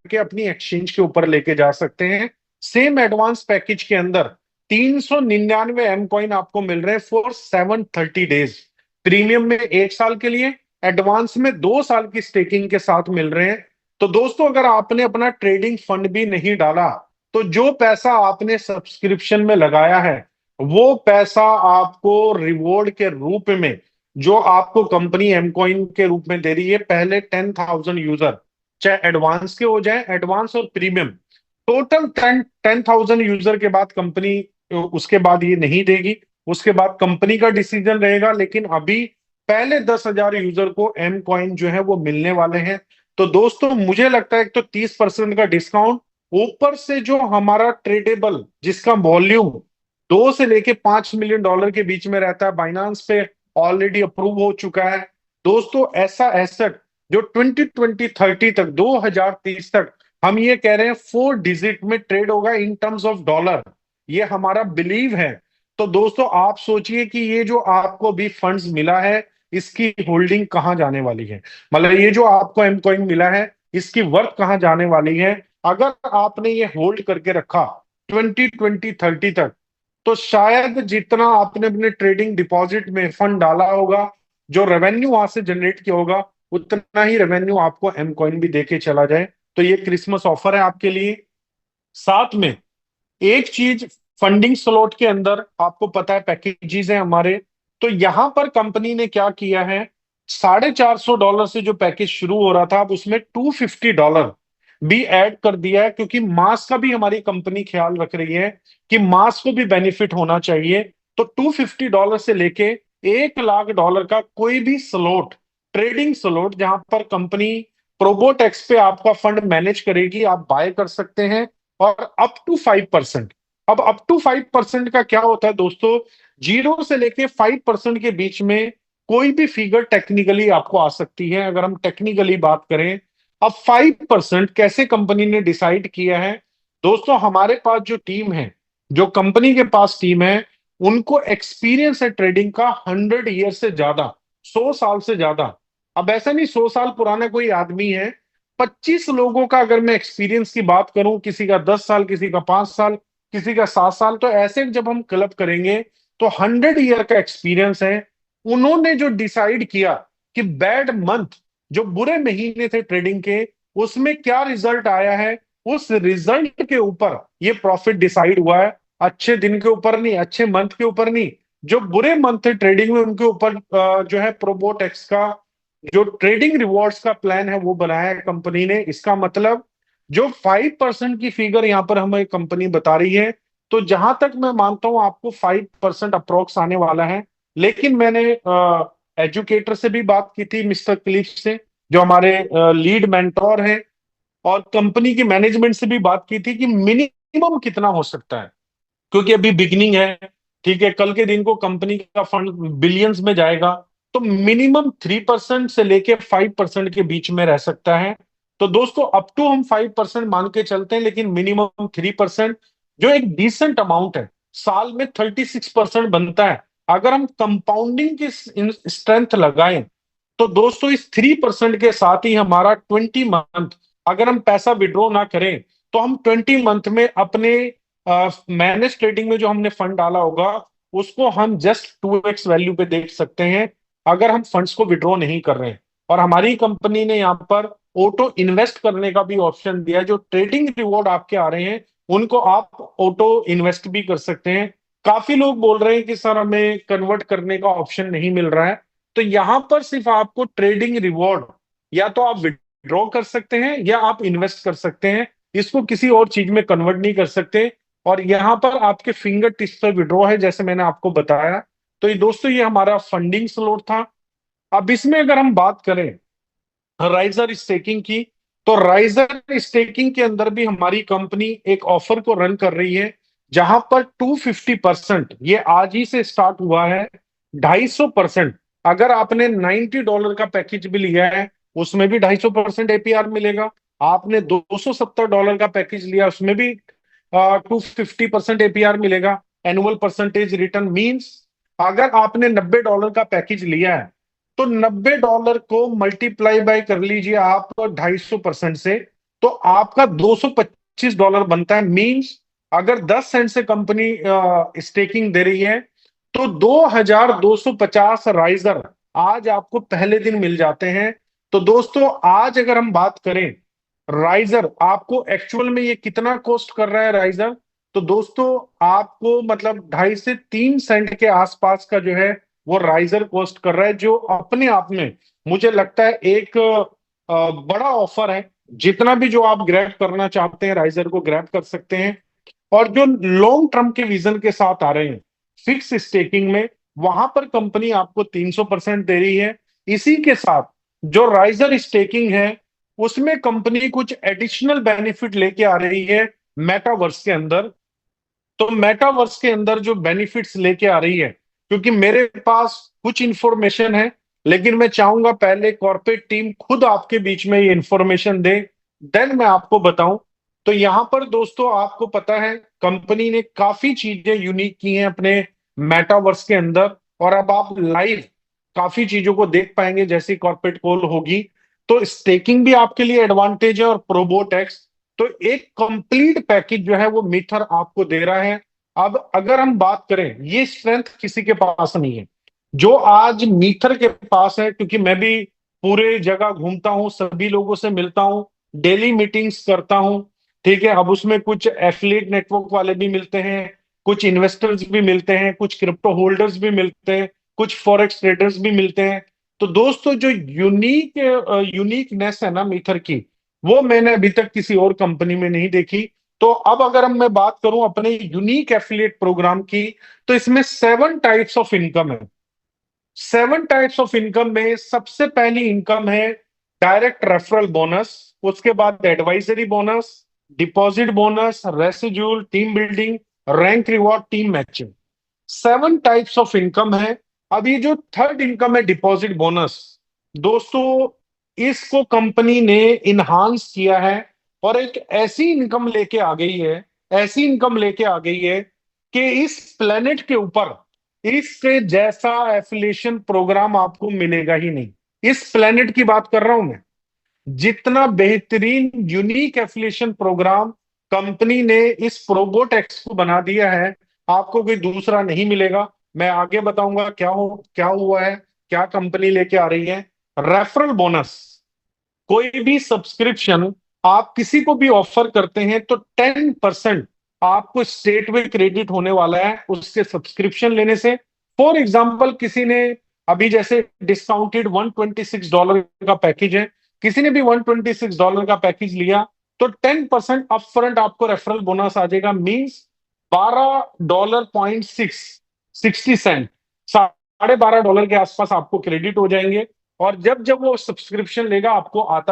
करके अपनी एक्सचेंज के ऊपर लेके जा सकते हैं। सेम एडवांस पैकेज के अंदर 399 एम कॉइन आपको मिल रहे हैं फॉर 730 डेज। प्रीमियम में 1 साल के लिए, एडवांस में 2 साल की स्टेकिंग के साथ मिल रहे हैं। तो दोस्तों, अगर आपने अपना ट्रेडिंग फंड भी नहीं डाला तो जो पैसा आपने सब्सक्रिप्शन में लगाया है वो पैसा आपको रिवॉर्ड के रूप में, जो आपको कंपनी एमकॉइन के रूप में दे रही है, पहले 10,000 यूजर, चाहे एडवांस के हो जाए, एडवांस और प्रीमियम, टोटल 10,000 यूजर के बाद कंपनी उसके बाद ये नहीं देगी। उसके बाद कंपनी का डिसीजन रहेगा, लेकिन अभी पहले 10,000 यूजर को एम कॉइन जो है वो मिलने वाले हैं। तो दोस्तों, मुझे लगता है तो 30% का डिस्काउंट, ऊपर से जो हमारा ट्रेडेबल जिसका वॉल्यूम 2 से लेके 5 मिलियन डॉलर के बीच में रहता है, बाइनांस पे ऑलरेडी अप्रूव हो चुका है। दोस्तों, ऐसा एसेट जो 2020-30 तक, 2030 तक, हम ये कह रहे हैं 4 डिजिट में ट्रेड होगा इन टर्म्स ऑफ डॉलर, ये हमारा बिलीव है। तो दोस्तों, आप सोचिए कि ये जो आपको भी फंड्स मिला है, इसकी होल्डिंग कहाँ जाने वाली है। मतलब ये जो आपको एम कॉइन मिला है, इसकी वर्थ कहाँ जाने वाली है। अगर आपने ये होल्ड करके रखा 2020-30 तक, तो शायद जितना आपने अपने ट्रेडिंग डिपॉजिट में फंड डाला होगा, जो रेवेन्यू वहां से जनरेट किया होगा, उतना ही रेवेन्यू आपको एम कॉइन भी देके चला जाए। तो ये क्रिसमस ऑफर है आपके लिए। साथ में एक चीज, फंडिंग स्लॉट के अंदर आपको पता है पैकेजेस हैं हमारे। तो यहां पर कंपनी ने क्या किया है, $450 से जो पैकेज शुरू हो रहा था, अब उसमें $250 भी ऐड कर दिया है, क्योंकि मास का भी हमारी कंपनी ख्याल रख रही है कि मास को भी बेनिफिट होना चाहिए। तो $250 से लेके $1 लाख का कोई भी स्लॉट, ट्रेडिंग स्लॉट, जहां पर कंपनी प्रोबोटेक्स पे आपका फंड मैनेज करेगी, आप बाय कर सकते हैं। और अप टू 5%, अब अप टू 5% का क्या होता है दोस्तों, 0 से लेके 5% के बीच में कोई भी फिगर टेक्निकली आपको आ सकती है। अगर हम टेक्निकली बात करें, अब 5% कैसे कंपनी ने डिसाइड किया है। दोस्तों, हमारे पास जो टीम है, जो कंपनी के पास टीम है, उनको एक्सपीरियंस है ट्रेडिंग का 100 ईयर से ज्यादा, 100 साल से ज्यादा। अब ऐसा नहीं 100 साल पुराना कोई आदमी है, 25 लोगों का अगर मैं एक्सपीरियंस की बात करूं, किसी का 10 साल, किसी का 5 साल, किसी का 7 साल, तो ऐसे जब हम क्लब करेंगे तो 100 ईयर का एक्सपीरियंस है। उन्होंने जो डिसाइड किया कि बैड मंथ, जो बुरे महीने थे ट्रेडिंग के, उसमें क्या रिजल्ट आया है, उस रिजल्ट के ऊपर ये प्रॉफिट डिसाइड हुआ है। अच्छे दिन के ऊपर नहीं, अच्छे मंथ के ऊपर नहीं, जो बुरे मंथ थे ट्रेडिंग में उनके ऊपर जो है प्रोबोटेक्स का जो ट्रेडिंग रिवॉर्ड्स का प्लान है वो बनाया है कंपनी ने। इसका मतलब जो 5% की फिगर यहां पर हमें कंपनी बता रही है, तो जहां तक मैं मानता हूं आपको 5% अप्रोक्स आने वाला है। लेकिन मैंने एजुकेटर से भी बात की थी, मिस्टर क्लिफ से, जो हमारे लीड मेंटोर हैं, और कंपनी की मैनेजमेंट से भी बात की थी कि मिनिमम कितना हो सकता है, क्योंकि अभी बिगनिंग है। ठीक है, कल के दिन को कंपनी का फंड बिलियंस में जाएगा, तो मिनिमम 3% से लेके 5% के बीच में रह सकता है। तो दोस्तों, अप टू हम 5% मान के चलते हैं, लेकिन मिनिमम 3%, जो एक डिसेंट अमाउंट है, साल में 36% बनता है। अगर हम कंपाउंडिंग की स्ट्रेंथ लगाएं, तो दोस्तों इस 3% के साथ ही हमारा 20 मंथ, अगर हम पैसा विड्रॉ ना करें, तो हम 20 मंथ में अपने मैनेज ट्रेडिंग में जो हमने फंड डाला होगा, उसको हम जस्ट 2x वैल्यू पे देख सकते हैं, अगर हम फंड्स को विड्रॉ नहीं कर रहे हैं। और हमारी कंपनी ने यहाँ पर ऑटो इन्वेस्ट करने का भी ऑप्शन दिया है। जो ट्रेडिंग रिवॉर्ड आपके आ रहे हैं, उनको आप ऑटो इन्वेस्ट भी कर सकते हैं। काफी लोग बोल रहे हैं कि सर हमें कन्वर्ट करने का ऑप्शन नहीं मिल रहा है। तो यहां पर सिर्फ आपको ट्रेडिंग रिवॉर्ड, या तो आप विड्रॉ कर सकते हैं या आप इन्वेस्ट कर सकते हैं, इसको किसी और चीज में कन्वर्ट नहीं कर सकते। और यहां पर आपके फिंगर टिप्स पर विड्रॉ है, जैसे मैंने आपको बताया। तो ये दोस्तों, ये हमारा फंडिंग स्लॉट था। अब इसमें अगर हम बात करें राइजर स्टेकिंग की, तो राइजर स्टेकिंग के अंदर भी हमारी कंपनी एक ऑफर को रन कर रही है, जहां पर 250%, ये आज ही से स्टार्ट हुआ है, 250%। अगर आपने $90 का पैकेज भी लिया है, उसमें भी 250% एपीआर मिलेगा। आपने $270 का पैकेज लिया, उसमें भी 250% एपीआर मिलेगा। एनुअल परसेंटेज रिटर्न मींस, अगर आपने $90 का पैकेज लिया है, तो $90 को मल्टीप्लाई बाय कर लीजिए आप 250% से, तो आपका $225 बनता है। मींस अगर 10 सेंट से कंपनी स्टेकिंग दे रही है, तो 2250 राइजर आज आपको पहले दिन मिल जाते हैं। तो दोस्तों आज अगर हम बात करें राइजर, आपको एक्चुअल में ये कितना कॉस्ट कर रहा है राइजर, तो दोस्तों आपको मतलब 2.5 से 3 सेंट के आसपास का जो है वो राइजर कॉस्ट कर रहा है, जो अपने आप में मुझे लगता है एक बड़ा ऑफर है। जितना भी जो आप ग्रैब करना चाहते हैं राइजर को ग्रैब कर सकते हैं। और जो लॉन्ग टर्म के विजन के साथ आ रहे हैं फिक्स स्टेकिंग में, वहां पर कंपनी आपको 300% दे रही है। इसी के साथ जो राइजर स्टेकिंग है उसमें कंपनी कुछ एडिशनल बेनिफिट लेके आ रही है मेटावर्स के अंदर। तो मेटावर्स के अंदर जो बेनिफिट्स लेके आ रही है, क्योंकि मेरे पास कुछ इंफॉर्मेशन है, लेकिन मैं चाहूंगा पहले कॉर्पोरेट टीम खुद आपके बीच में ये इंफॉर्मेशन दे, देन मैं आपको बताऊं। तो यहां पर दोस्तों आपको पता है कंपनी ने काफी चीजें यूनिक की हैं अपने मेटावर्स के अंदर, और अब आप लाइव काफी चीजों को देख पाएंगे जैसी कॉर्पोरेट कॉल होगी। तो स्टेकिंग भी आपके लिए एडवांटेज है और प्रोबोटेक्स, तो एक कंप्लीट पैकेज जो है वो मीटर आपको दे रहा है। अब अगर हम बात करें, ये स्ट्रेंथ किसी के पास नहीं है जो आज मीटर के पास है, क्योंकि मैं भी पूरे जगह घूमता हूं, सभी लोगों से मिलता हूं, डेली मीटिंग्स करता हूं। ठीक है, अब उसमें कुछ एफिलिएट नेटवर्क वाले भी मिलते हैं, कुछ इन्वेस्टर्स भी मिलते हैं, कुछ क्रिप्टो होल्डर्स भी मिलते हैं, कुछ फॉरेक्स ट्रेडर्स भी मिलते हैं। तो दोस्तों जो यूनिकनेस है ना मीटर की, वो मैंने अभी तक किसी और कंपनी में नहीं देखी। तो अब अगर हम मैं बात करूं अपने यूनिक एफिलिएट प्रोग्राम की, तो इसमें 7 टाइप्स ऑफ इनकम है। 7 टाइप्स ऑफ इनकम में सबसे पहली इनकम है डायरेक्ट रेफरल बोनस, उसके बाद advisory bonus, deposit bonus, residual, team building, rank reward, team matching. 7 types of income है। अब ये जो थर्ड इनकम है डिपॉजिट बोनस, दोस्तों इसको कंपनी ने इनहांस किया है और एक ऐसी इनकम लेके आ गई है, ऐसी इनकम लेके आ गई है कि इस प्लेनेट के ऊपर इससे जैसा एफिलिएशन प्रोग्राम आपको मिलेगा ही नहीं। इस प्लेनेट की बात कर रहा हूं मैं। जितना बेहतरीन यूनिक एफिलिएशन प्रोग्राम कंपनी ने इस प्रोबोटेक्स को बना दिया है, आपको कोई दूसरा नहीं मिलेगा। मैं आगे बताऊंगा क्या हुआ है, क्या कंपनी लेके आ रही है। रेफरल बोनस, कोई भी सब्सक्रिप्शन आप किसी को भी ऑफर करते हैं तो 10% आपको स्टेट वे क्रेडिट होने वाला है उसके सब्सक्रिप्शन लेने से। फॉर एग्जाम्पल किसी ने अभी जैसे डिस्काउंटेड $126 का पैकेज है, किसी ने भी $126 का पैकेज लिया, तो 10% अपफ्रंट आपको रेफरल बोनस आ जाएगा। मींस $12.60 $12.5 के आसपास आपको क्रेडिट हो जाएंगे। और जब जब वो सब्सक्रिप्शन लेगा आपको आता